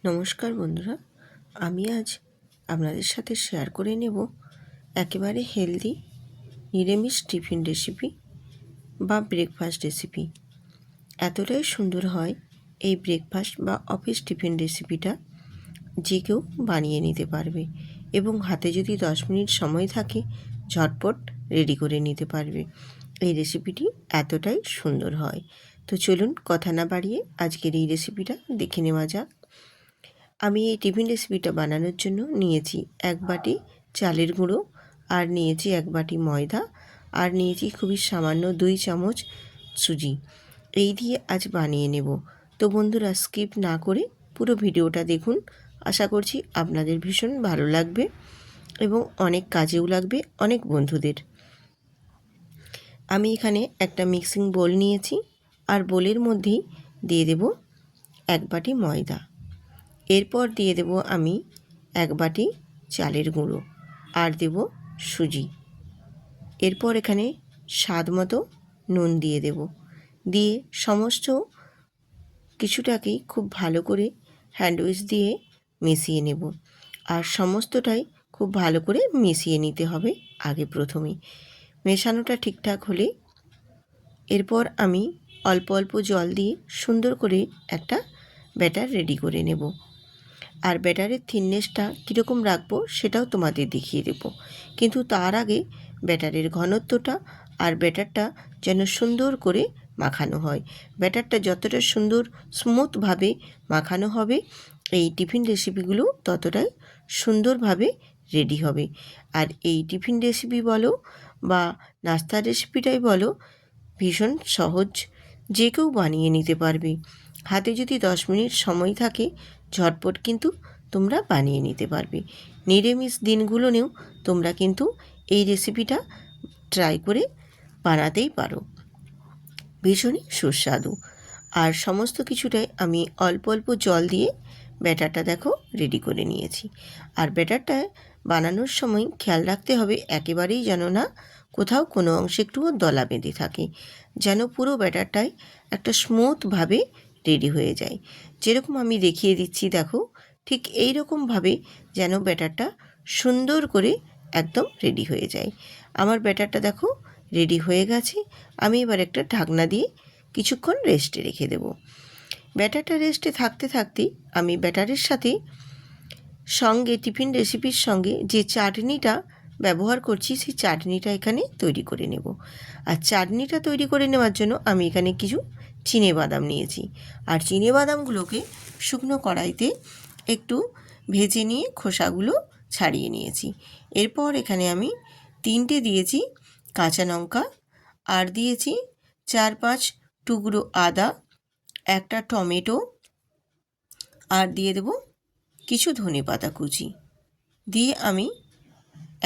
নমস্কার বন্ধুরা, আমি আজ আপনাদের সাথে শেয়ার করে নেব একেবারে হেলদি নিরামিষ টিফিন রেসিপি বা ব্রেকফাস্ট রেসিপি। এতটাই সুন্দর হয় এই ব্রেকফাস্ট বা অফিস টিফিন রেসিপিটা, যে কেউ বানিয়ে নিতে পারবে এবং হাতে যদি 10 মিনিট সময় থাকে ঝটপট রেডি করে নিতে পারবে। এই রেসিপিটি এতটাই সুন্দর হয়। তো চলুন কথা না বাড়িয়ে আজকের এই রেসিপিটা দেখে নেওয়া যাক। আমি এই টিফিন রেসিপিটা বানানোর জন্য নিয়েছি 1 বাটি চালের গুঁড়ো, আর নিয়েছি 1 বাটি ময়দা, আর নিয়েছি খুবই সামান্য 2 চামচ সুজি। এই দিয়ে আজ বানিয়ে নেব। তো বন্ধুরা, স্কিপ না করে পুরো ভিডিওটা দেখুন। আশা করছি আপনাদের ভীষণ ভালো লাগবে এবং অনেক কাজেও লাগবে অনেক বন্ধুদের। আমি এখানে একটা মিক্সিং বোল নিয়েছি, আর বোলের মধ্যেই দিয়ে দেব 1 বাটি ময়দা। এরপর দিয়ে দেব আমি 1 বাটি চালের গুঁড়ো, আর দেব সুজি। এরপর এখানে স্বাদ মতো নুন দিয়ে দেব। দিয়ে সমস্ত কিছুটাকেই খুব ভালো করে হ্যান্ড উইচ দিয়ে মিশিয়ে নেব। আর সমস্তটাই খুব ভালো করে মিশিয়ে নিতে হবে আগে প্রথমেই। মেশানোটা ঠিকঠাক হলে এরপর আমি অল্প অল্প জল দিয়ে সুন্দর করে একটা ব্যাটার রেডি করে নেব। আর ব্যাটারের থিকনেসটা কীরকম রাখবো সেটাও তোমাদের দেখিয়ে দেব। কিন্তু তার আগে ব্যাটারের ঘনত্বটা আর ব্যাটারটা যেন সুন্দর করে মাখানো হয়। ব্যাটারটা যতটা সুন্দর স্মুথভাবে মাখানো হবে, এই টিফিন রেসিপিগুলো ততটাই সুন্দরভাবে রেডি হবে। আর এই টিফিন রেসিপি বলো বা নাস্তার রেসিপিটাই বলো, ভীষণ সহজ, যে কেউ বানিয়ে নিতে পারবে। হাতে যদি 10 মিনিট সময় থাকে ঝটপট কিন্তু তোমরা বানিয়ে নিতে পারবে। নিরামিষ দিনগুলোতেও তোমরা কিন্তু এই রেসিপিটা ট্রাই করে বানাতেই পারো। ভীষণই সুস্বাদু। আর সমস্ত কিছুটাই আমি অল্প অল্প জল দিয়ে ব্যাটারটা দেখো রেডি করে নিয়েছি। আর ব্যাটারটা বানানোর সময় খেয়াল রাখতে হবে একেবারেই যেন না কোথাও কোনো অংশে একটুও দলা বেঁধে থাকে, যেন পুরো ব্যাটারটাই একটা স্মুথভাবে রেডি হয়ে যায়। যেরকম আমি দেখিয়ে দিচ্ছি দেখো, ঠিক এই রকমভাবে যেন ব্যাটারটা সুন্দর করে একদম রেডি হয়ে যায়। আমার ব্যাটারটা দেখো রেডি হয়ে গেছে। আমি এবার একটা ঢাকনা দিয়ে কিছুক্ষণ রেস্টে রেখে দেব। ব্যাটারটা রেস্টে থাকতে থাকতেই আমি ব্যাটারের সাথে সঙ্গে টিফিন রেসিপির সঙ্গে যে চাটনিটা ব্যবহার করছি সেই চাটনিটা এখানে তৈরি করে নেব। আর চাটনিটা তৈরি করে নেওয়ার জন্য আমি এখানে কিছু চিনেবাদাম নিয়েছি। আর চিনেবাদামগুলোকে শুকনো কড়াইতে একটু ভেজে নিয়ে খোসাগুলো ছাড়িয়ে নিয়েছি। এরপর এখানে আমি 3টে দিয়েছি কাঁচা লঙ্কা, আর দিয়েছি 4-5 টুকরো আদা, একটা টমেটো, আর দিয়ে দেব কিছু ধনেপাতা কুচি। দিয়ে আমি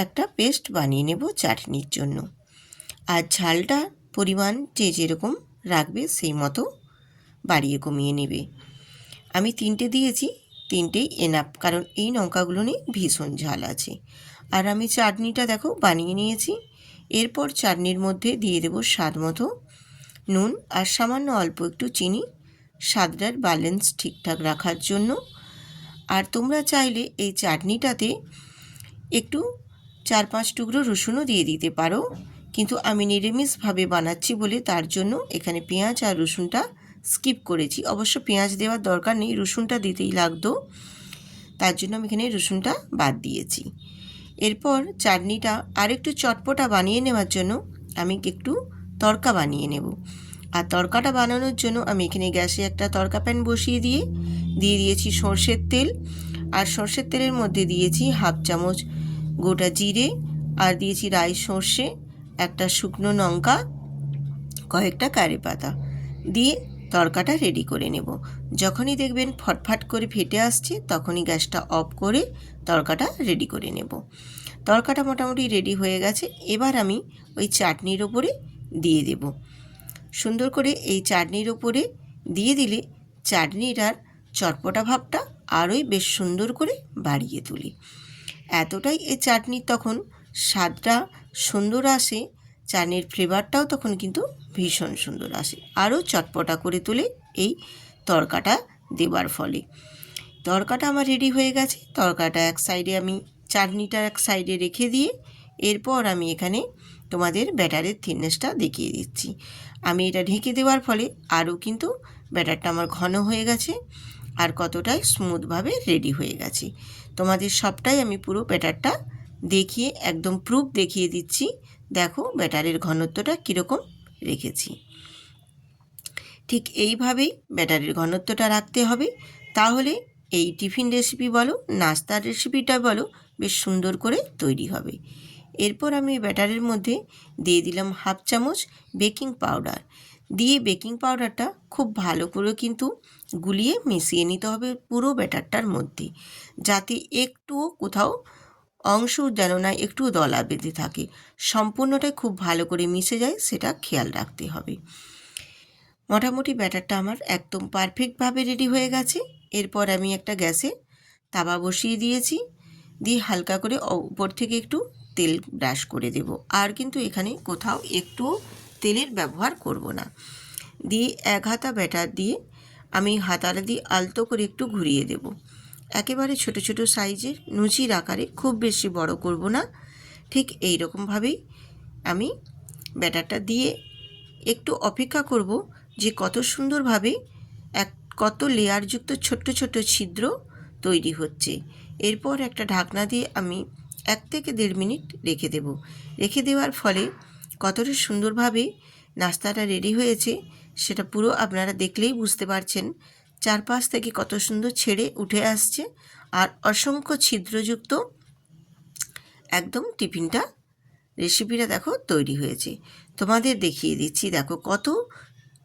একটা পেস্ট বানিয়ে নেব চাটনির জন্য। আর ঝালটা পরিমাণ যে যেরকম রাখবে সেই মতো বাড়িয়ে কমিয়ে নেবে। আমি 3টে দিয়েছি, 3টেই এনাফ, কারণ এই লঙ্কাগুলো নিয়ে ভীষণ ঝাল আছে। আর আমি চাটনিটা দেখো বানিয়ে নিয়েছি। এরপর চাটনির মধ্যে দিয়ে দেব স্বাদ মতো নুন, আর সামান্য অল্প একটু চিনি, স্বাদটার ব্যালেন্স ঠিকঠাক রাখার জন্য। আর তোমরা চাইলে এই চাটনিটাতে একটু 4-5 টুকরো রসুনও দিয়ে দিতে পারো, কিন্তু আমি নিরামিষভাবে বানাচ্ছি বলে তার জন্য এখানে পেঁয়াজ আর রসুনটা স্কিপ করেছি। অবশ্য পেঁয়াজ দেওয়ার দরকার নেই, রসুনটা দিতেই লাগতো, তার জন্য আমি এখানে রসুনটা বাদ দিয়েছি। এরপর চাটনিটা আরেকটু চটপটা বানিয়ে নেওয়ার জন্য আমি একটু তড়কা বানিয়ে নেব। আর তড়কাটা বানানোর জন্য আমি এখানে গ্যাসে একটা তড়কা প্যান বসিয়ে দিয়ে দিয়েছি সর্ষের তেল। আর সর্ষের তেলের মধ্যে দিয়েছি 1/2 চামচ গোটা জিরে, আর দিয়েছি রাই সর্ষে, একটা শুকনো লঙ্কা, কয়েকটা কারি পাতা দিয়ে তড়কাটা রেডি করে নেব। যখনই দেখবেন ফটফট করে ফেটে আসছে তখনই গ্যাসটা অফ করে তড়কাটা রেডি করে নেব। তড়কাটা মোটামুটি রেডি হয়ে গেছে। এবার আমি ওই চাটনির ওপরে দিয়ে দেব। সুন্দর করে এই চাটনির ওপরে দিয়ে দিলে চাটনিটার চটপটা ভাবটা আরোই বেশ সুন্দর করে বাড়িয়ে তুলি। এতটাই এই চাটনির তখন স্বাদটা সুন্দর আসে, চাটনির ফ্লেভারটাও তখন কিন্তু ভীষণ সুন্দর আসে, আরও চটপটা করে তোলে এই তড়কাটা দেবার ফলে। তড়কাটা আমার রেডি হয়ে গেছে। তড়কাটা এক সাইডে আমি চাটনিটা এক সাইডে রেখে দিয়ে এরপর আমি এখানে তোমাদের ব্যাটারের থিকনেসটা দেখিয়ে দিচ্ছি। আমি এটা ঢেকে দেওয়ার ফলে আরও কিন্তু ব্যাটারটা আমার ঘন হয়ে গেছে আর কতটাই স্মুথভাবে রেডি হয়ে গেছে। তোমাদের সবটাই আমি পুরো ব্যাটারটা দেখিয়ে একদম প্রুফ দেখিয়ে দিচ্ছি। দেখো ব্যাটারের ঘনত্বটা কীরকম রেখেছি। ঠিক এইভাবেই ব্যাটারের ঘনত্বটা রাখতে হবে, তাহলে এই টিফিন রেসিপি বলো নাস্তার রেসিপিটা বলো বেশ সুন্দর করে তৈরি হবে। এরপর আমি ব্যাটারের মধ্যে দিয়ে দিলাম 1/2 চামচ বেকিং পাউডার। দিয়ে বেকিং পাউডারটা খুব ভালো করে কিন্তু গুলিয়ে মিশিয়ে নিতে হবে পুরো ব্যাটারটার মধ্যে, যাতে একটুও কোথাও অংশ যেন না একটু দলা বেঁধে থাকে, সম্পূর্ণটাই খুব ভালো করে মিশে যায় সেটা খেয়াল রাখতে হবে। মোটামুটি ব্যাটারটা আমার একদম পারফেক্টভাবে রেডি হয়ে গেছে। এরপর আমি একটা গ্যাসে তাওয়া বসিয়ে দিয়েছি, দিয়ে হালকা করে উপর থেকে একটু তেল ব্রাশ করে দেব। আর কিন্তু এখানে কোথাও একটু তেলের ব্যবহার করব না। দিয়ে 1 হাতা ব্যাটার দিয়ে আমি হাতাটা দিয়ে আলতো করে একটু ঘুরিয়ে দেব। একেবারে ছোট ছোট সাইজের লুচির আকারে, খুব বেশি বড় করব না। ঠিক এই রকমভাবেই আমি ব্যাটারটা দিয়ে একটু অপেক্ষা করব যে কত সুন্দরভাবে কত লেয়ারযুক্ত ছোট্ট ছোট্ট ছিদ্র তৈরি হচ্ছে। এরপর একটা ঢাকনা দিয়ে আমি 1 থেকে 1.5 মিনিট রেখে দেব। রেখে দেওয়ার ফলে কতটা সুন্দরভাবে নাস্তাটা রেডি হয়েছে সেটা পুরো আপনারা দেখলেই বুঝতে পারছেন। চারপাশ থেকে কত সুন্দর ছেড়ে উঠে আসছে আর অসংখ্য ছিদ্রযুক্ত একদম টিফিনটা রেসিপিটা দেখো তৈরি হয়েছে। তোমাদের দেখিয়ে দিচ্ছি, দেখো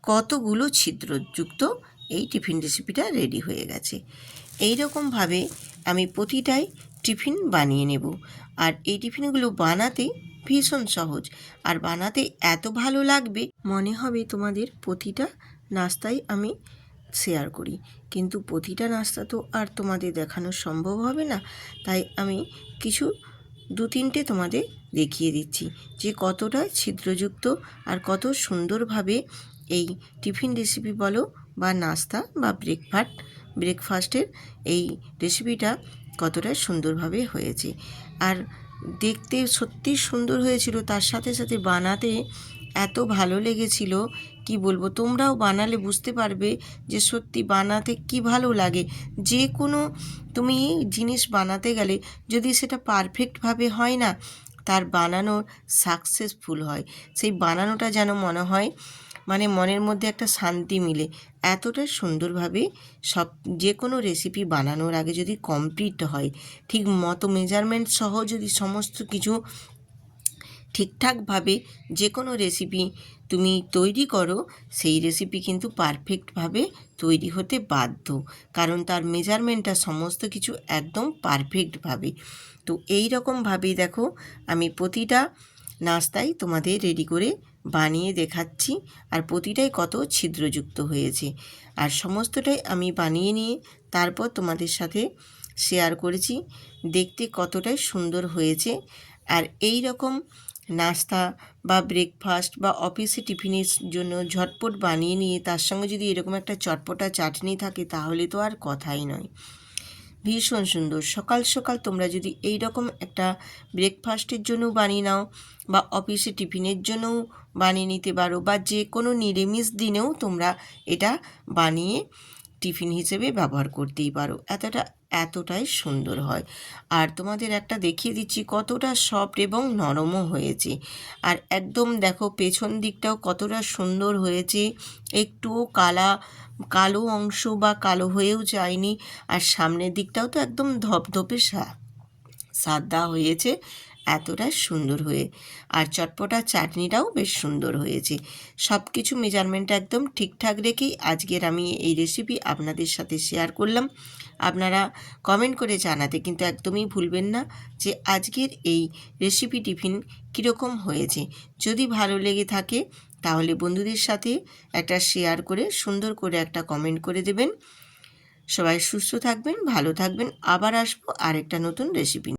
কতগুলো ছিদ্রযুক্ত এই টিফিন রেসিপিটা রেডি হয়ে গেছে। এই রকমভাবে আমি প্রতিটাই টিফিন বানিয়ে নেব। আর এই টিফিনগুলো বানাতে ভীষণ সহজ আর বানাতে এত ভালো লাগবে, মনে হবে তোমাদের প্রতিটা নাস্তাই আমি শেয়ার করি। কিন্তু প্রতিটা নাস্তা তো আর তোমাদের দেখানো সম্ভব হবে না, তাই আমি কিছু 2-3টে তোমাদের দেখিয়ে দিচ্ছি যে কতটা ছিদ্রযুক্ত আর কত সুন্দরভাবে এই টিফিন রেসিপি বলো বা নাস্তা বা ব্রেকফাস্টের এই রেসিপিটা কতটা সুন্দরভাবে হয়েছে। আর দেখতে সত্যি সুন্দর হয়েছিল, তার সাথে সাথে বানাতে এত ভালো লেগেছিল কি বলবো। তোমরাও বানালে বুঝতে পারবে যে সত্যি বানাতে কি ভালো লাগে। যে কোনো তুমি জিনিস বানাতে গেলে যদি সেটা পারফেক্টভাবে হয় না, তার বানানো সাকসেসফুল হয়, সেই বানানোটা যেন মনে হয় মানে মনের মধ্যে একটা শান্তি মিলে। এতটা সুন্দরভাবে সব যে কোনো রেসিপি বানানোর আগে যদি কমপ্লিট হয়, ঠিক মতো মেজারমেন্ট সহ যদি সমস্ত কিছু ঠিকঠাকভাবে যে কোনো রেসিপি তুমি তৈরি করো, সেই রেসিপি কিন্তু পারফেক্টভাবে তৈরি হতে বাধ্য, কারণ তার মেজারমেন্টটা সমস্ত কিছু একদম পারফেক্টভাবে। তো এই রকমভাবেই দেখো আমি প্রতিটা নাস্তাই তোমাদের রেডি করে বানিয়ে দেখাচ্ছি আর প্রতিটাই কত ছিদ্রযুক্ত হয়েছে। আর সমস্তটাই আমি বানিয়ে নিয়ে তারপর তোমাদের সাথে শেয়ার করেছি, দেখতে কতটাই সুন্দর হয়েছে। আর এই রকম নাস্তা বা ব্রেকফাস্ট বা অফিসে টিফিনের জন্য ঝটপট বানিয়ে নিয়ে তার সঙ্গে যদি এরকম একটা চটপটা চাটনি থাকে তাহলে তো আর কথাই নয়। ভীষণ সুন্দর। সকাল সকাল তোমরা যদি এই রকম একটা ব্রেকফাস্টের জন্য বানিয়ে নাও বা অফিসে টিফিনের জন্যও বানিয়ে নিতে পারো, বা যে কোনো নিরামিষ দিনেও তোমরা এটা বানিয়ে টিফিন হিসেবে ব্যবহার করতেই পারো। এতটাই সুন্দর হয়। আর তোমাদের একটা দেখিয়ে দিচ্ছি কতটা সফট এবং নরমও হয়েছে। আর একদম দেখো পেছন দিকটাও কতটা সুন্দর হয়েছে, একটুও কালো অংশ বা কালো হয়েও যায়নি। আর সামনের দিকটাও তো একদম ধপধপে সাদা হয়েছে, এতটাই সুন্দর হয়ে। আর চটপটা চাটনিটাও বেশ সুন্দর হয়েছে। সব কিছু মেজারমেন্ট একদম ঠিকঠাক রেখেই আজকের আমি এই রেসিপি আপনাদের সাথে শেয়ার করলাম। আপনারা কমেন্ট করে জানাতে কিন্তু একদমই ভুলবেন না যে আজকের এই রেসিপি টিফিন কীরকম হয়েছে। যদি ভালো লেগে থাকে তাহলে বন্ধুদের সাথে একটা শেয়ার করে সুন্দর করে একটা কমেন্ট করে দেবেন। সবাই সুস্থ থাকবেন, ভালো থাকবেন। আবার আসবো আরেকটা নতুন রেসিপি।